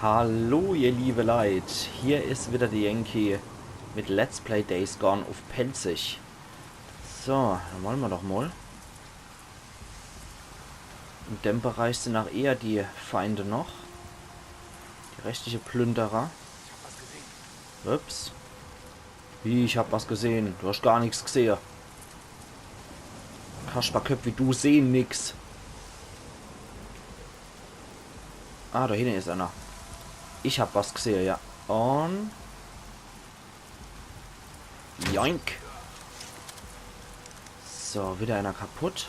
Hallo ihr liebe Leid, hier ist wieder die Yankee mit Let's Play Days Gone auf Pelzig. So, dann wollen wir doch mal. In dem Bereich sind auch eher die Feinde noch. Die rechtliche Plünderer. Ups. Wie, ich hab was gesehen. Du hast gar nichts gesehen. Kasperköpf wie du sehen nix. Ah, da hinten ist einer. Ich hab was gesehen, ja. Und... Joink. So, wieder einer kaputt.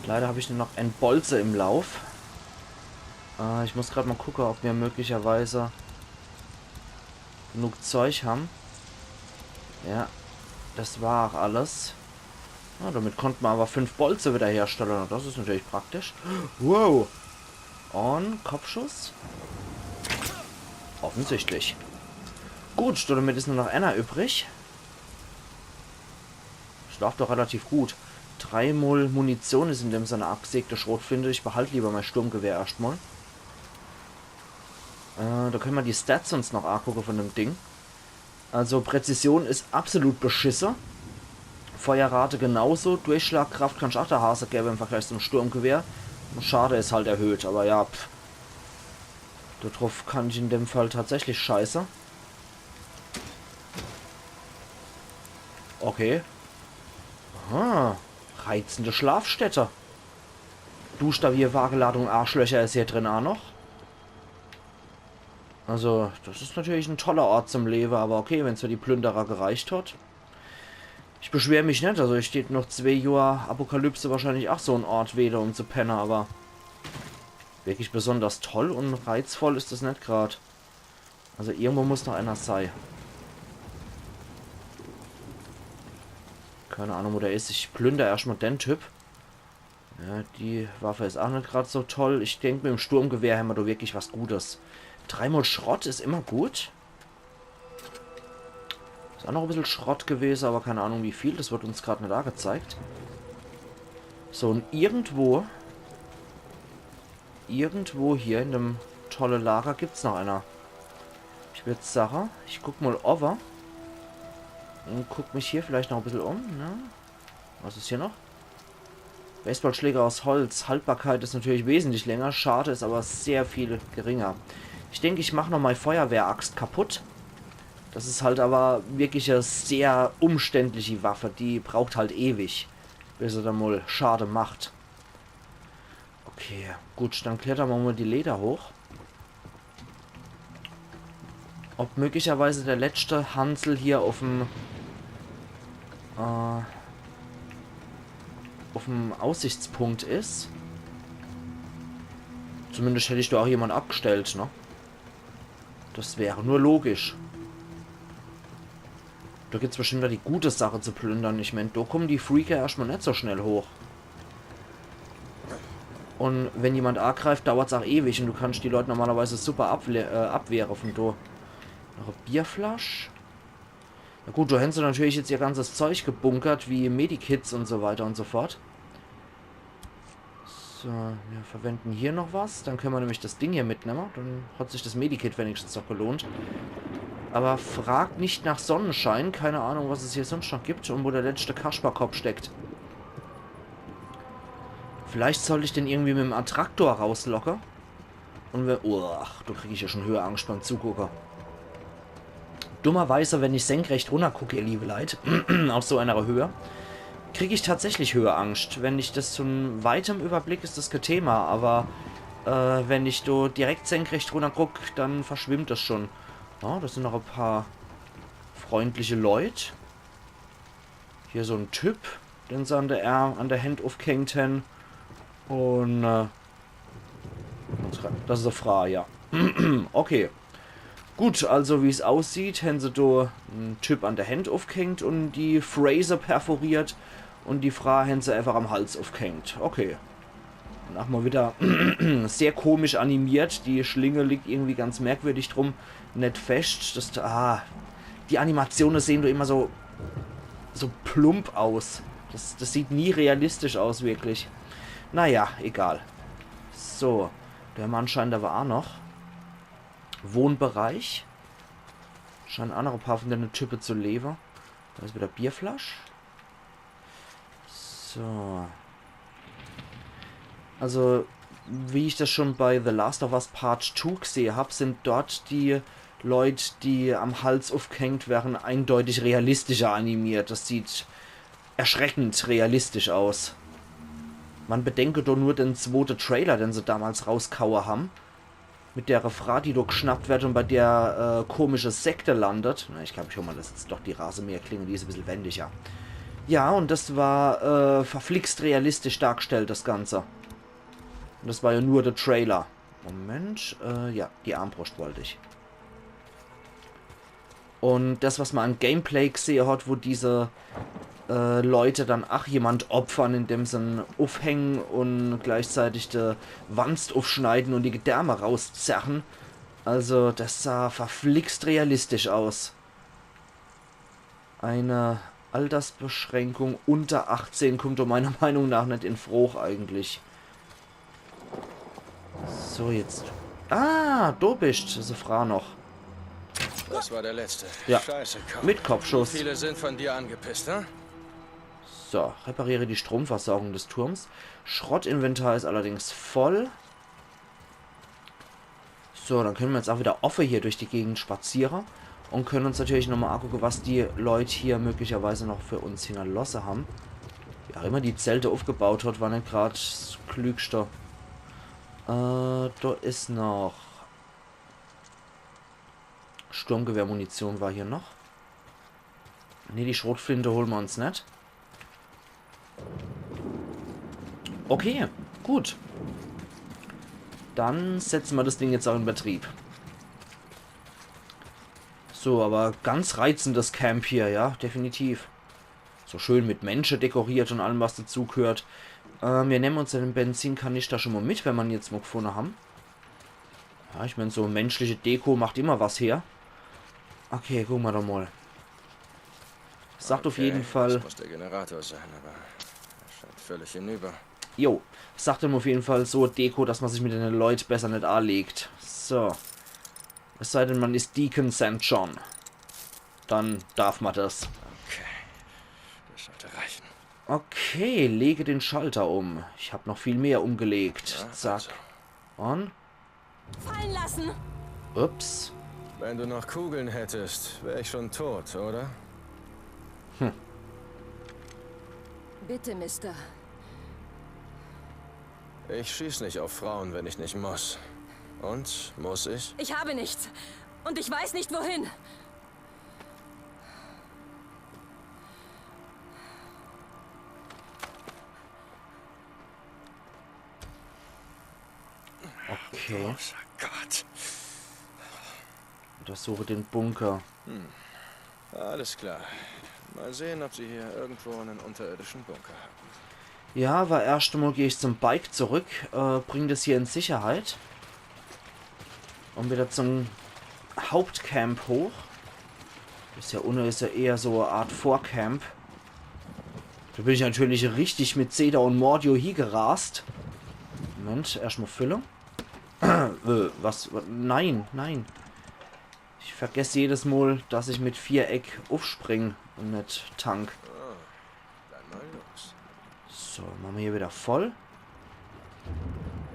Leider habe ich nur noch ein Bolze im Lauf. Ich muss gerade mal gucken, ob wir möglicherweise genug Zeug haben. Ja, das war auch alles. Ja, damit konnten wir aber 5 Bolze wieder herstellen. Das ist natürlich praktisch. Wow. Und Kopfschuss. Offensichtlich. Gut, damit ist nur noch einer übrig. Das läuft doch relativ gut. 3 Mol Munition ist in dem Sinne abgesägte Schrotflinte. Ich behalte lieber mein Sturmgewehr erstmal. Da können wir die Stats uns noch angucken von dem Ding. Also Präzision ist absolut beschissen. Feuerrate genauso. Durchschlagkraft kann ich auch der Hase geben im Vergleich zum Sturmgewehr. Schade ist halt erhöht, aber ja. Darauf kann ich in dem Fall tatsächlich scheiße. Okay. Aha. Reizende Schlafstätte. Duschstavierwagenladung Arschlöcher ist hier drin auch noch. Also, das ist natürlich ein toller Ort zum Leben, aber okay, wenn es für die Plünderer gereicht hat. Ich beschwere mich nicht, also es steht noch 2 Jahre Apokalypse wahrscheinlich auch so ein Ort wieder, um zu pennen, aber wirklich besonders toll und reizvoll ist das nicht gerade. Also irgendwo muss noch einer sein. Keine Ahnung, wo der ist. Ich plündere erstmal den Typ. Ja, die Waffe ist auch nicht gerade so toll. Ich denke, mit dem Sturmgewehr haben wir da wirklich was Gutes. 3 Mal Schrott ist immer gut. Ist auch noch ein bisschen Schrott gewesen, aber keine Ahnung wie viel. Das wird uns gerade nicht angezeigt. So, und irgendwo hier in dem tollen Lager gibt es noch einer. Ich würde sagen, ich guck mal over. Und guck mich hier vielleicht noch ein bisschen um. Ne? Was ist hier noch? Baseballschläger aus Holz. Haltbarkeit ist natürlich wesentlich länger. Schade ist aber sehr viel geringer. Ich denke, ich mache noch mal Feuerwehraxt kaputt. Das ist halt aber wirklich eine sehr umständliche Waffe. Die braucht halt ewig, bis sie dann mal Schade macht. Okay, gut, dann klettern wir mal die Leder hoch. Ob möglicherweise der letzte Hansel hier auf dem Aussichtspunkt ist. Zumindest hätte ich da auch jemand abgestellt, ne? Das wäre nur logisch. Da gibt es bestimmt die gute Sache zu plündern. Ich meine, da kommen die Freaker erstmal nicht so schnell hoch. Und wenn jemand angreift, dauert es auch ewig und du kannst die Leute normalerweise super abwehren von da. Noch eine Bierflasche. Na gut, du hast natürlich jetzt ihr ganzes Zeug gebunkert, wie Medikits und so weiter und so fort. So, wir verwenden hier noch was. Dann können wir nämlich das Ding hier mitnehmen. Dann hat sich das Medikit wenigstens noch gelohnt. Aber fragt nicht nach Sonnenschein. Keine Ahnung, was es hier sonst noch gibt und wo der letzte Kasperkopf steckt. Vielleicht sollte ich den irgendwie mit dem Attraktor rauslocken. Und wir... Ach, da kriege ich ja schon Höheangst beim Zugucker. Dummerweise, wenn ich senkrecht runter gucke, ihr liebe Leid, auf so einer Höhe, kriege ich tatsächlich Höheangst. Wenn ich das von weitem Überblick, ist das kein Thema. Aber wenn ich da direkt senkrecht runter gucke, dann verschwimmt das schon. Ja, das sind noch ein paar freundliche Leute. Hier so ein Typ, den sie an der Hand aufgehängt haben. Und das ist eine Frage, ja. Okay. Gut, also wie es aussieht, haben sie da einen Typ an der Hand aufgehängt und die Phrase perforiert und die Frau haben sie einfach am Hals aufgehängt. Okay. Dann auch mal wieder sehr komisch animiert. Die Schlinge liegt irgendwie ganz merkwürdig drum, nicht fest. Die Animationen sehen doch immer so plump aus. Das sieht nie realistisch aus, wirklich. Naja, egal. So, der Mann scheint aber auch noch. Wohnbereich. Scheinen andere paar von den Typen zu leben. Da ist wieder Bierflasch. So. Also, wie ich das schon bei The Last of Us Part 2 gesehen habe, sind dort die Leute, die am Hals aufgehängt werden, eindeutig realistischer animiert. Das sieht erschreckend realistisch aus. Man bedenke doch nur den zweiten Trailer, den sie damals rauskauen haben. Mit der Frau, die doch geschnappt wird und bei der komische Sekte landet. Na, ich glaube, ich hole mal das jetzt doch die Rasenmäherklinge, die ist ein bisschen wendiger. Ja, und das war verflixt realistisch dargestellt, das Ganze. Und das war ja nur der Trailer. Moment, ja, die Armbrust wollte ich. Und das, was man an Gameplay gesehen hat, wo diese Leute dann jemand opfern, indem sie ihn aufhängen und gleichzeitig die Wanst aufschneiden und die Gedärme rauszerren. Also, das sah verflixt realistisch aus. Eine Altersbeschränkung unter 18 kommt meiner Meinung nach nicht in Frage eigentlich. So, jetzt. Ah, du bist. Das ist eine Frau noch. Das war der letzte. Ja. Scheiße, Kopf. Mit Kopfschuss. Wie viele sind von dir angepisst, ne? So, repariere die Stromversorgung des Turms. Schrottinventar ist allerdings voll. So, dann können wir jetzt auch wieder offen hier durch die Gegend spazieren. Und können uns natürlich nochmal angucken, was die Leute hier möglicherweise noch für uns hinterlassen haben. Wie auch immer die Zelte aufgebaut hat, war nicht gerade das Klügste. Da ist noch... Sturmgewehrmunition war hier noch. Ne, die Schrotflinte holen wir uns nicht. Okay, gut. Dann setzen wir das Ding jetzt auch in Betrieb. So, aber ganz reizendes Camp hier, ja, definitiv. So schön mit Menschen dekoriert und allem, was dazugehört. Wir nehmen uns den Benzinkanister schon mal mit, wenn wir ihn jetzt mal gefunden haben. Ja, ich meine, so menschliche Deko macht immer was her. Okay, gucken wir doch mal. Sagt auf jeden Fall... Das muss der Generator sein, aber er scheint völlig hinüber. Jo, sagt ihm auf jeden Fall so Deko, dass man sich mit den Leuten besser nicht anlegt. So. Es sei denn, man ist Deacon St. John. Dann darf man das. Okay, das sollte reichen. Okay, lege den Schalter um. Ich habe noch viel mehr umgelegt. Ja, Zack. also. Und? Fallen lassen! Ups. Wenn du noch Kugeln hättest, wäre ich schon tot, oder? Bitte, Mister. Ich schieß nicht auf Frauen, wenn ich nicht muss. Und? Muss ich? Ich habe nichts. Und ich weiß nicht, wohin. Okay. Großer Gott. Untersuche den Bunker. Alles klar. Mal sehen, ob sie hier irgendwo einen unterirdischen Bunker haben. Ja, aber erst einmal gehe ich zum Bike zurück, bringe das hier in Sicherheit. Und wieder zum Hauptcamp hoch. Das hier unten ist ja eher so eine Art Vorcamp. Da bin ich natürlich richtig mit Cedar und Mordio hier gerast. Moment, erstmal Füllung. Was? Nein, nein. Ich vergesse jedes Mal, dass ich mit Viereck aufspringe und nicht Tank. Oh, dann mal los. So, machen wir hier wieder voll.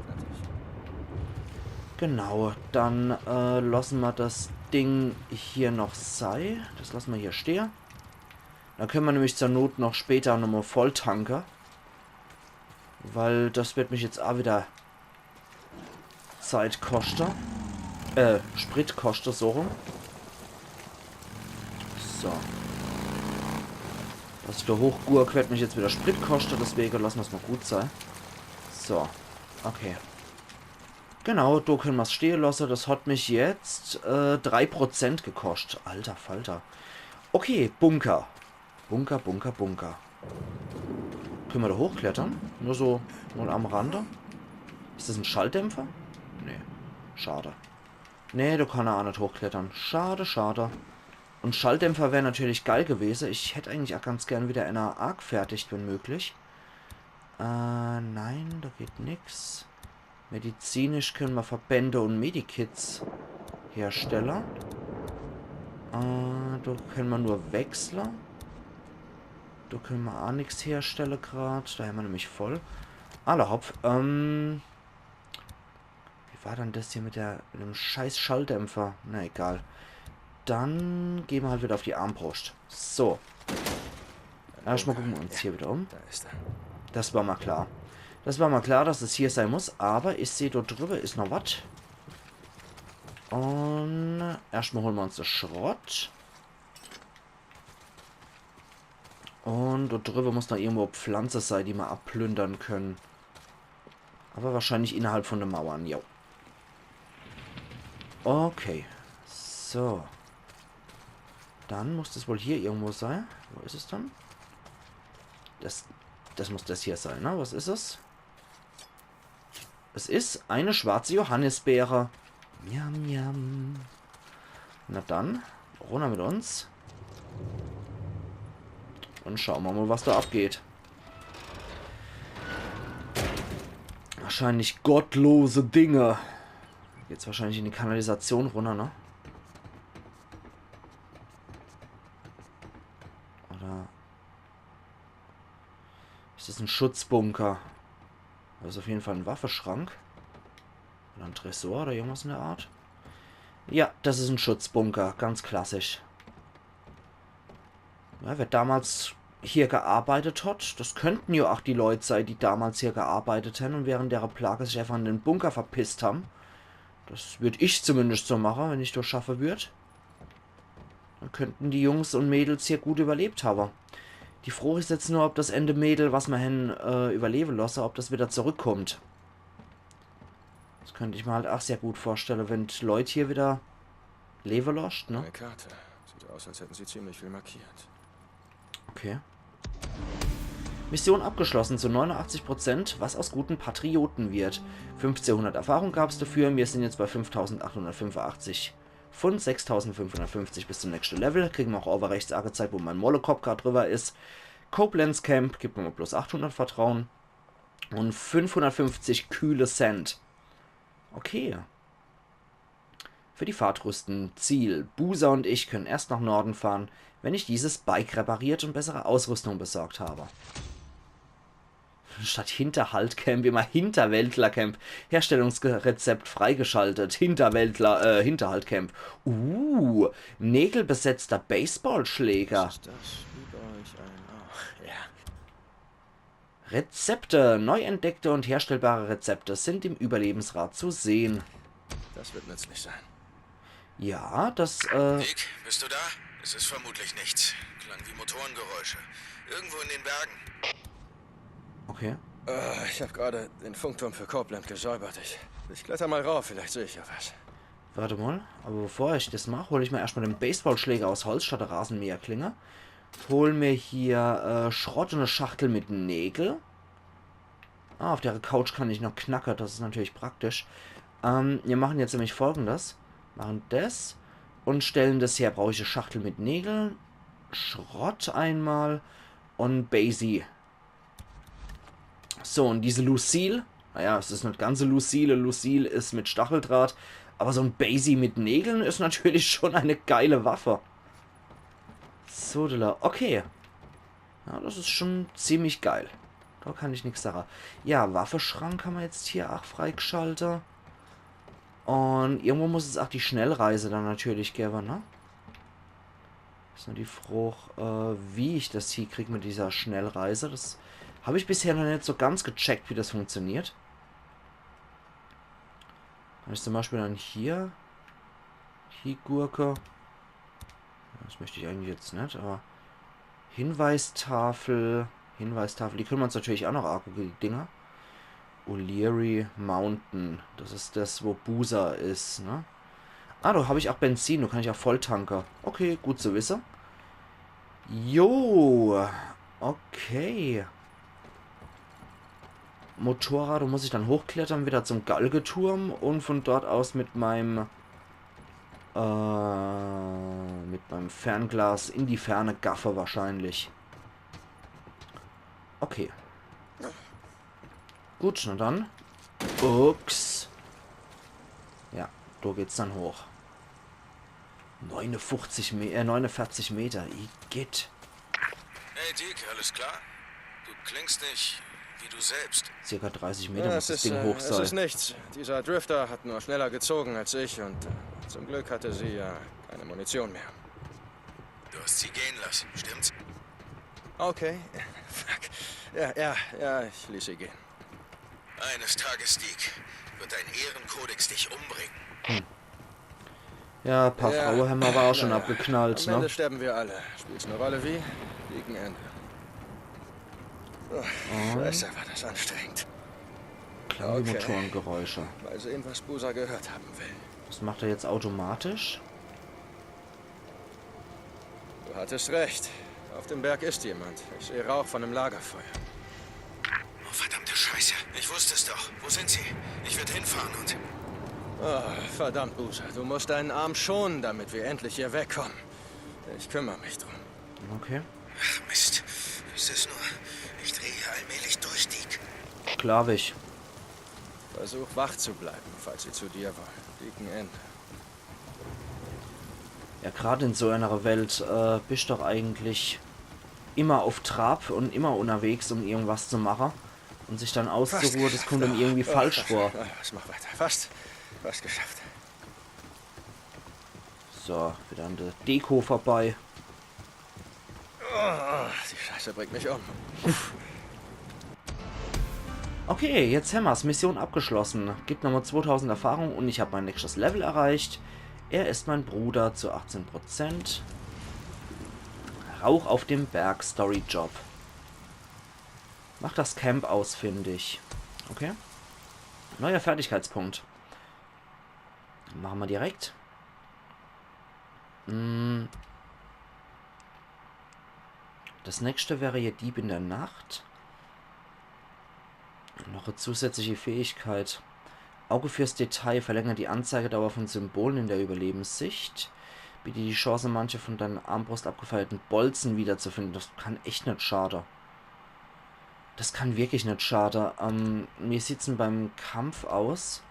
Fertig. Genau, dann lassen wir das Ding hier noch sein. Das lassen wir hier stehen. Dann können wir nämlich zur Not noch später nochmal voll tanken. Weil das wird mich jetzt auch wieder Zeit kosten. Sprit kosten, so rum. So. Das für Hochgurk wird mich jetzt wieder Sprit kosten, deswegen lassen wir es mal gut sein. So, okay. Genau, da können wir es stehen lassen. Das hat mich jetzt 3% gekostet. Alter Falter. Okay, Bunker. Bunker, Bunker, Bunker. Können wir da hochklettern? Nur so mal am Rande. Ist das ein Schalldämpfer? Nee, schade. Nee, da kann er auch nicht hochklettern. Schade, schade. Und Schalldämpfer wäre natürlich geil gewesen. Ich hätte eigentlich auch ganz gern wieder einer arg fertig, wenn möglich. Nein, da geht nix. Medizinisch können wir Verbände und Medikits herstellen. Da können wir nur Wechsler. Da können wir auch nichts herstellen gerade. Da haben wir nämlich voll. Aller Hopf. Wie war dann das hier mit dem scheiß Schalldämpfer? Na egal. Dann gehen wir halt wieder auf die Armbrust. So. Erstmal gucken wir uns hier wieder um. Da ist er. Das war mal klar. Das war mal klar, dass es hier sein muss. Aber ich sehe, dort drüber ist noch was. Und erstmal holen wir uns das Schrott. Und dort drüber muss noch irgendwo Pflanze sein, die wir abplündern können. Aber wahrscheinlich innerhalb von den Mauern, jo. Okay. So. Dann muss das wohl hier irgendwo sein. Wo ist es dann? Das muss das hier sein, ne? Was ist es? Es ist eine schwarze Johannisbeere. Miam, miam. Na dann, runter mit uns. Und schauen wir mal, was da abgeht. Wahrscheinlich gottlose Dinge. Geht's wahrscheinlich in die Kanalisation runter, ne? Oder ist das ein Schutzbunker? Das ist auf jeden Fall ein Waffenschrank. Oder ein Tresor oder irgendwas in der Art. Ja, das ist ein Schutzbunker. Ganz klassisch. Ja, wer damals hier gearbeitet hat, das könnten ja auch die Leute sein, die damals hier gearbeitet haben und während der Plage sich einfach in den Bunker verpisst haben. Das würde ich zumindest so machen, wenn ich das schaffen würde. Dann könnten die Jungs und Mädels hier gut überlebt haben. Die Frage ist jetzt nur, ob das Ende Mädel, was wir hin überleben lassen, ob das wieder zurückkommt. Das könnte ich mir halt auch sehr gut vorstellen, wenn die Leute hier wieder leben lässt, ne? Eine Karte. Sieht aus, als hätten sie ziemlich viel markiert. Okay. Mission abgeschlossen zu 89%, was aus guten Patrioten wird. 1500 Erfahrung gab es dafür, wir sind jetzt bei 5885. Von 6550 bis zum nächsten Level. Kriegen wir auch over rechts angezeigt, wo mein Molotov gerade drüber ist. Koblenz Camp gibt mir mal plus 800 Vertrauen. Und 550 kühle Cent. Okay. Für die Fahrtrüsten. Ziel. Buser und ich können erst nach Norden fahren, wenn ich dieses Bike repariert und bessere Ausrüstung besorgt habe. Statt Hinterhaltcamp immer Hinterwäldlercamp. Herstellungsrezept freigeschaltet. Hinterhaltcamp. Nägelbesetzter Baseballschläger. Was ist das? Über euch ein... Oh, ja. Rezepte. Neu entdeckte und herstellbare Rezepte sind im Überlebensrat zu sehen. Das wird nützlich sein. Ja, das, Nick, bist du da? Es ist vermutlich nichts. Klang wie Motorengeräusche. Irgendwo in den Bergen. okay. Ich habe gerade den Funkturm für Copeland gesäubert. Ich kletter mal rauf, vielleicht sehe ich ja was. Warte mal, aber bevor ich das mache, hole ich mir erstmal den Baseballschläger aus Holz statt der Rasenmäherklinge. Hol mir hier Schrott und eine Schachtel mit Nägel. Ah, auf der Couch kann ich noch knacken, das ist natürlich praktisch. Wir machen jetzt nämlich Folgendes. Machen das und stellen das her. Brauche ich eine Schachtel mit Nägeln, Schrott einmal und Basie. So, und diese Lucille, naja, es ist nicht ganze Lucille. Lucille ist mit Stacheldraht. Aber so ein Basie mit Nägeln ist natürlich schon eine geile Waffe. So, okay. Ja, das ist schon ziemlich geil. Da kann ich nichts sagen. Ja, Waffenschrank haben wir jetzt hier auch freigeschaltet. Und irgendwo muss es auch die Schnellreise dann natürlich geben, ne? Ist nur die Frage, wie ich das hier kriege mit dieser Schnellreise. Das habe ich bisher noch nicht so ganz gecheckt, wie das funktioniert. Kann ich zum Beispiel dann hier die Gurke. Das möchte ich eigentlich jetzt nicht, aber Hinweistafel. Die können wir uns natürlich auch noch angucken, die Dinger. O'Leary Mountain. Das ist das, wo Buser ist, ne? Ah, da habe ich auch Benzin. Da kann ich auch Volltanker. Okay, gut zu wissen. Jo. Okay. Motorrad, da muss ich dann hochklettern, wieder zum Galgeturm und von dort aus mit meinem Fernglas in die Ferne gaffe wahrscheinlich. Okay. Gut, na dann Ups. Ja, da geht's dann hoch. 49 49 Meter. Igitt. Hey Dick, alles klar? Du klingst nicht wie du selbst. Circa 30 Meter Ja, muss das Ding hoch es sein. ist nichts. Dieser Drifter hat nur schneller gezogen als ich und zum Glück hatte sie ja keine Munition mehr. Du hast sie gehen lassen, stimmt's? Okay. Fuck. Ja, ich ließ sie gehen. Eines Tages, Dick, wird ein Ehrenkodex dich umbringen. Ja, ein paar Ja, Frauen haben aber auch schon naja. abgeknallt, Am Ende ne? sterben wir alle. Spielt's eine Rolle wie? Gegen Ende. Oh, Scheiße, war das anstrengend. Klang wie Okay. Motorengeräusche. Mal sehen, was Busa gehört haben will. Das macht er jetzt automatisch. Du hattest recht. Auf dem Berg ist jemand. Ich sehe Rauch von einem Lagerfeuer. Oh, verdammte Scheiße. Ich wusste es doch. Wo sind sie? Ich werde hinfahren und... Oh, verdammt, Busa. Du musst deinen Arm schonen, damit wir endlich hier wegkommen. Ich kümmere mich drum. Okay. Ach, Mist. Es ist nur... Ich drehe hier allmählich durch, Dick. Sklavisch. Versuch wach zu bleiben, falls sie zu dir war. Gegen Ende. Ja, gerade in so einer Welt bist du doch eigentlich immer auf Trab und immer unterwegs, um irgendwas zu machen. Und sich dann auszuruhen, das kommt dann irgendwie falsch vor. Was mach weiter? Fast geschafft. So, wieder an der Deko vorbei. Oh, die Scheiße bringt mich um. Okay, jetzt haben wir's. Mission abgeschlossen. Gibt nochmal 2000 Erfahrung und ich habe mein nächstes Level erreicht. Er ist mein Bruder zu 18%. Rauch auf dem Berg, Story-Job. Macht das Camp ausfindig. Okay. Neuer Fertigkeitspunkt. Machen wir direkt. Das nächste wäre hier Dieb in der Nacht. Noch eine zusätzliche Fähigkeit. Auge fürs Detail verlängert die Anzeigedauer von Symbolen in der Überlebenssicht. Bietet die Chance, manche von deinen Armbrust abgefeierten Bolzen wiederzufinden. Das kann echt nicht schade. Das kann wirklich nicht schade. Wie sieht es denn beim Kampf aus?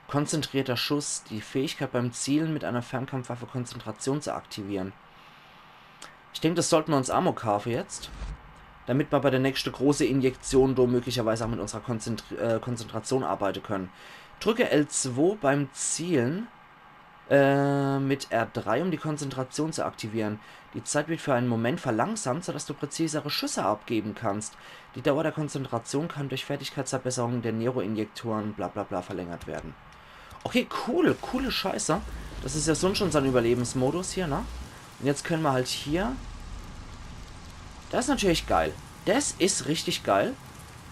Konzentrierter Schuss. Die Fähigkeit beim Zielen mit einer Fernkampfwaffe Konzentration zu aktivieren. Ich denke, das sollten wir uns Ammo kaufen jetzt. Damit wir bei der nächsten großen Injektion da möglicherweise auch mit unserer Konzentration arbeiten können. Drücke L2 beim Zielen mit R3, um die Konzentration zu aktivieren. Die Zeit wird für einen Moment verlangsamt, sodass du präzisere Schüsse abgeben kannst. Die Dauer der Konzentration kann durch Fertigkeitsverbesserungen der Neuroinjektoren bla bla bla verlängert werden. Okay, cool, coole Scheiße. Das ist ja sonst schon sein Überlebensmodus hier, ne? Und jetzt können wir halt hier... Das ist natürlich geil. Das ist richtig geil.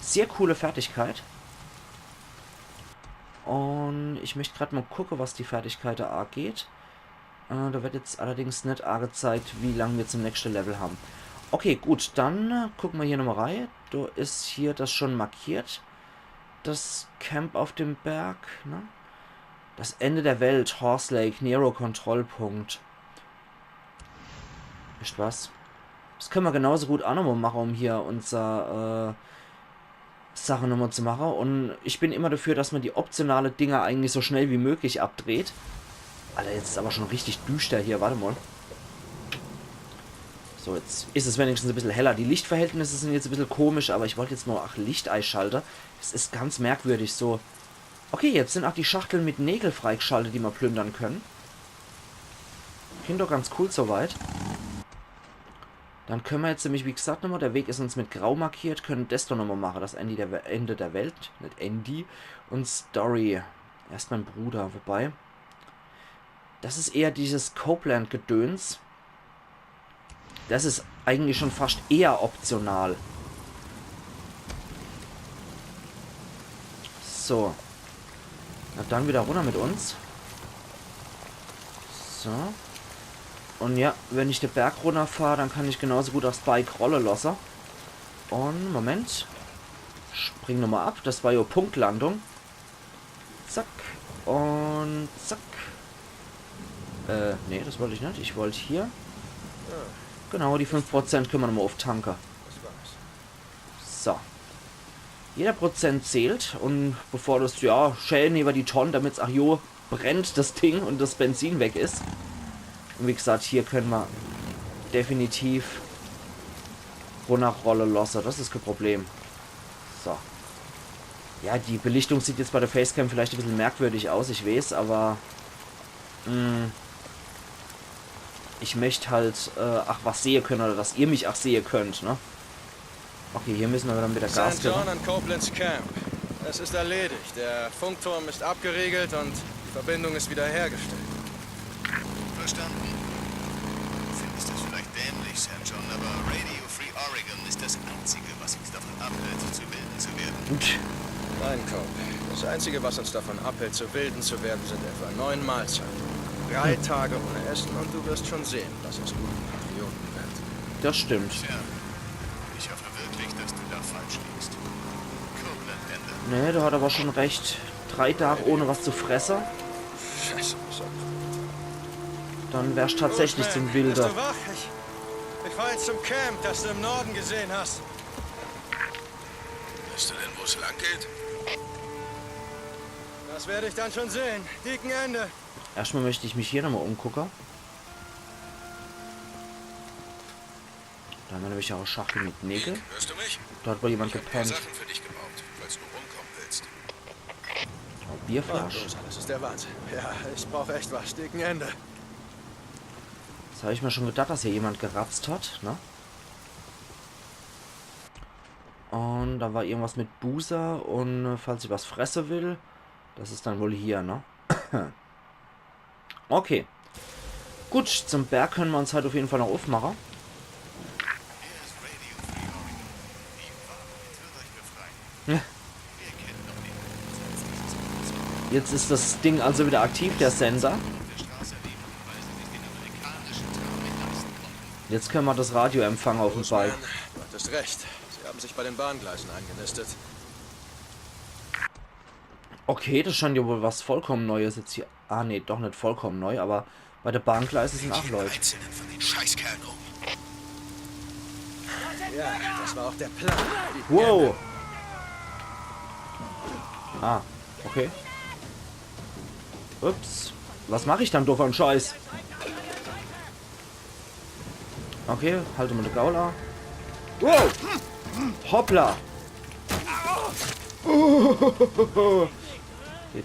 Sehr coole Fertigkeit. Und ich möchte gerade mal gucken, was die Fertigkeit A geht. Da wird jetzt allerdings nicht A gezeigt, wie lange wir zum nächsten Level haben. Okay, gut, dann gucken wir hier nochmal rein. Da ist hier das schon markiert. Das Camp auf dem Berg. Ne? Das Ende der Welt, Horse Lake, Nero-Kontrollpunkt. Ist was? Das können wir genauso gut auch nochmal machen, um hier unser Sache nochmal zu machen. Und ich bin immer dafür, dass man die optionale Dinger eigentlich so schnell wie möglich abdreht. Alter, jetzt ist aber schon richtig düster hier. Warte mal. So, jetzt ist es wenigstens ein bisschen heller. Die Lichtverhältnisse sind jetzt ein bisschen komisch, aber ich wollte jetzt nur Lichtei schalten. Es ist ganz merkwürdig so. Okay, jetzt sind auch die Schachteln mit Nägel freigeschaltet, die wir plündern können. Klingt doch ganz cool soweit. Dann können wir jetzt nämlich, wie gesagt, nochmal, der Weg ist uns mit Grau markiert, können das doch nochmal machen, das Ende der Welt, nicht Andy, und Story. Erst mein Bruder, wobei, das ist eher dieses Copeland-Gedöns. Das ist eigentlich schon fast eher optional. So. Na dann wieder runter mit uns. So. Und ja, wenn ich den Berg runterfahre, dann kann ich genauso gut aufs Bike rollen lassen. Und, Moment. Spring nochmal ab. Das war ja Punktlandung. Zack. Und zack. Nee, das wollte ich nicht. Ich wollte hier. Genau, die 5% können wir nochmal auf Tanker. So. Jeder Prozent zählt. Und bevor das, ja, schälen über die Tonnen, damit es, ach jo, brennt das Ding und das Benzin weg ist. Und wie gesagt, hier können wir definitiv runterrollen lassen. Das ist kein Problem. So. Ja, die Belichtung sieht jetzt bei der Facecam vielleicht ein bisschen merkwürdig aus, ich weiß, aber ich möchte halt ach was sehen können, oder dass ihr mich auch sehen könnt, ne? Okay, hier müssen wir dann wieder Gas St. geben. John an Copelands Camp. Es ist erledigt. Der Funkturm ist abgeriegelt und die Verbindung ist wiederhergestellt. Verstanden. Du findest das vielleicht dämlich, St. John, aber Radio Free Oregon ist das Einzige, was uns davon abhält, zu Wilden zu werden. Nein, Cope. Das Einzige, was uns davon abhält, zu Wilden zu werden, sind etwa 9 Mahlzeiten. 3 Tage ohne Essen und du wirst schon sehen, was aus guten Patrioten wird. Das stimmt. Tja, ich hoffe wirklich, dass du da falsch liegst. Copeland, Ende. Ne, du hat aber schon recht. 3 Tage ohne was zu fressen, Scheiße, was dann wärst du tatsächlich Bist zum Wilder. du wach? Ich fahr jetzt zum Camp, das du im Norden gesehen hast. Weißt du denn, wo es lang geht? Das werde ich dann schon sehen. Dicken Ende. Erstmal möchte ich mich hier nochmal umgucken. Da haben wir nämlich auch Schachtel mit Nägel. Hörst du mich? Da hat wohl jemand Ich hab ein paar gepennt. Sachen für dich gebaut, falls du rumkommen willst. Oh, Bierflasch. Das ist der Wahnsinn. Ja, ich brauche echt was. Dicken Ende. Das habe ich mir schon gedacht, dass hier jemand geratzt hat, ne? Und da war irgendwas mit Buser und falls ich was fressen will, das ist dann wohl hier, ne? Okay. Gut, zum Berg können wir uns halt auf jeden Fall noch aufmachen. Hier ist Radio Free Oregon. Die Wahrheit wird euch befreien. Wir kennen noch den Jetzt ist das Ding also wieder aktiv, der Sensor. auf der Straße erleben, weil sie sich den amerikanischen Traum nicht leisten konnten. Jetzt können wir das Radio empfangen auf dem Bike. Du hattest recht. Sie haben sich bei den Bahngleisen eingenistet. Okay, das scheint ja wohl was vollkommen Neues jetzt hier. Ah, nee, doch nicht vollkommen neu, aber bei der Bahngleise sind auch Leute. Einzelnen von den Scheißkerlen um. Ja, das war auch der Plan. Wow! Ah, okay. Ups. Was mache ich dann doof an Scheiß? Okay, halte mal die Gaula. Wow! Hoppla!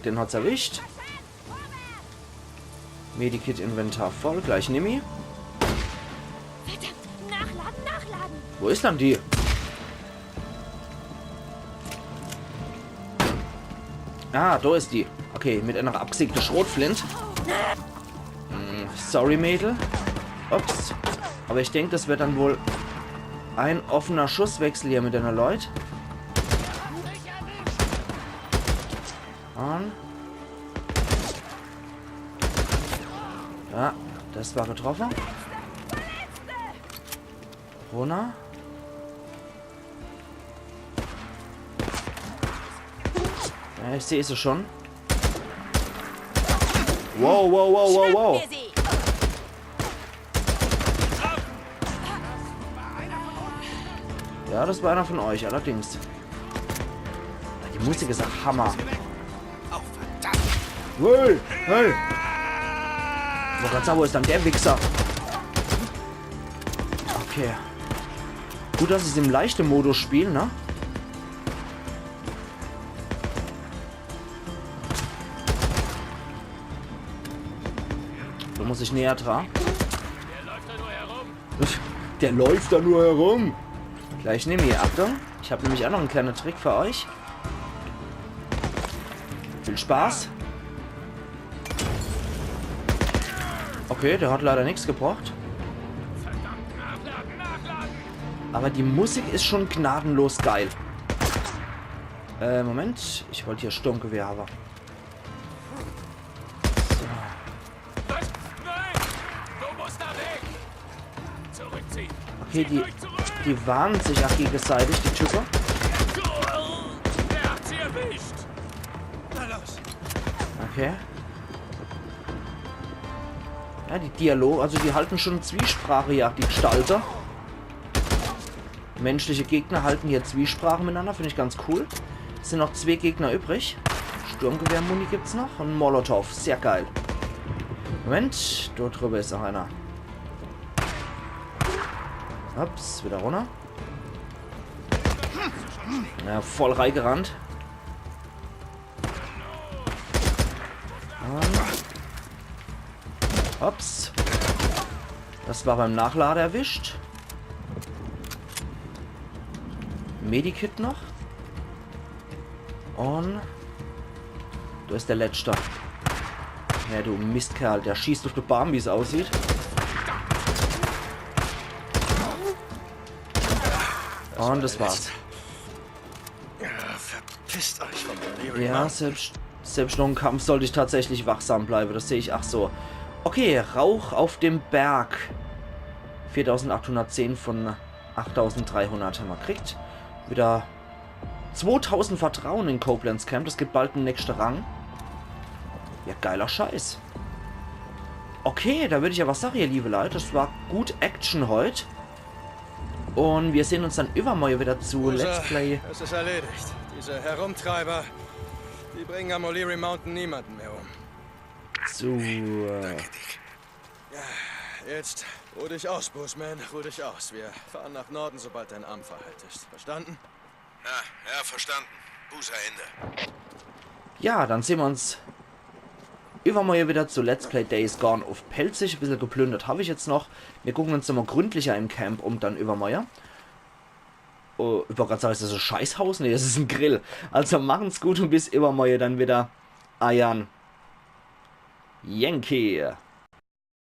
Den hat's erwischt. Medikit Inventar voll. Gleich Nimi. Verdammt, nachladen, nachladen. Wo ist dann die? Ah, da ist die. Okay, mit einer abgesägten Schrotflint. Sorry, Mädel. Ups. Aber ich denke, das wird dann wohl ein offener Schusswechsel hier mit einer Leute. Und ja, das war getroffen. Rona. Ja, ich sehe sie schon. Wow, wow, wow, wow, wow. Ja, das war einer von euch, allerdings. Die Musik ist ein Hammer. Hey, hey. Ich wollte gerade sagen, wo ist dann der Wichser? Okay. Gut, dass ich es im leichten Modus spiele, ne? Da muss ich näher dran. Der läuft da nur herum. Gleich nehme ich Achtung. Ich habe nämlich auch noch einen kleinen Trick für euch. Viel Spaß. Okay, der hat leider nichts gebracht. Aber die Musik ist schon gnadenlos geil. Moment. Ich wollte hier Sturmgewehr haben. Okay, die warnen sich auch gegenseitig, die Typen. Okay. Ja, die Dialog, also die halten schon Zwiesprache, ja, die Gestalter. Menschliche Gegner halten hier Zwiesprache miteinander. Finde ich ganz cool. Es sind noch 2 Gegner übrig. Sturmgewehr-Muni gibt es noch. Und Molotow. Sehr geil. Moment. Dort drüber ist noch einer. Ups, wieder runter. Ja, voll reingerannt. Ups. Das war beim Nachlader erwischt. Medikit noch. Und da ist der Letzte. Ja, du Mistkerl. Der schießt durch die Bahn, wie es aussieht. Und das war's. Ja, verpisst euch von O'Leary. Ja, selbst noch im Kampf sollte ich tatsächlich wachsam bleiben. Das sehe ich. Ach so. Okay, Rauch auf dem Berg. 4810 von 8300 haben wir gekriegt. Wieder 2000 Vertrauen in Koblenz Camp. Das gibt bald einen nächsten Rang. Ja, geiler Scheiß. Okay, da würde ich aber sagen, ihr liebe Leute, das war gut Action heute. Und wir sehen uns dann übermorgen wieder zu Let's Play. Es ist erledigt. Diese Herumtreiber, die bringen am O'Leary Mountain niemanden mehr um. Zu... Ja, jetzt ruh dich aus, Boosman. Ruh dich aus. Wir fahren nach Norden, sobald dein Arm verheilt ist. Verstanden? Ja, verstanden. Bußer Ende. Ja, dann sehen wir uns übermorgen wieder zu Let's Play Days Gone auf Pelzig. Ein bisschen geplündert habe ich jetzt noch. Wir gucken uns nochmal gründlicher im Camp um dann übermorgen. Oh, ich wollte gerade sagen, ist das ein Scheißhaus? Nee, es ist ein Grill. Also machen's gut und bis übermorgen dann wieder. Ayan. Yankee.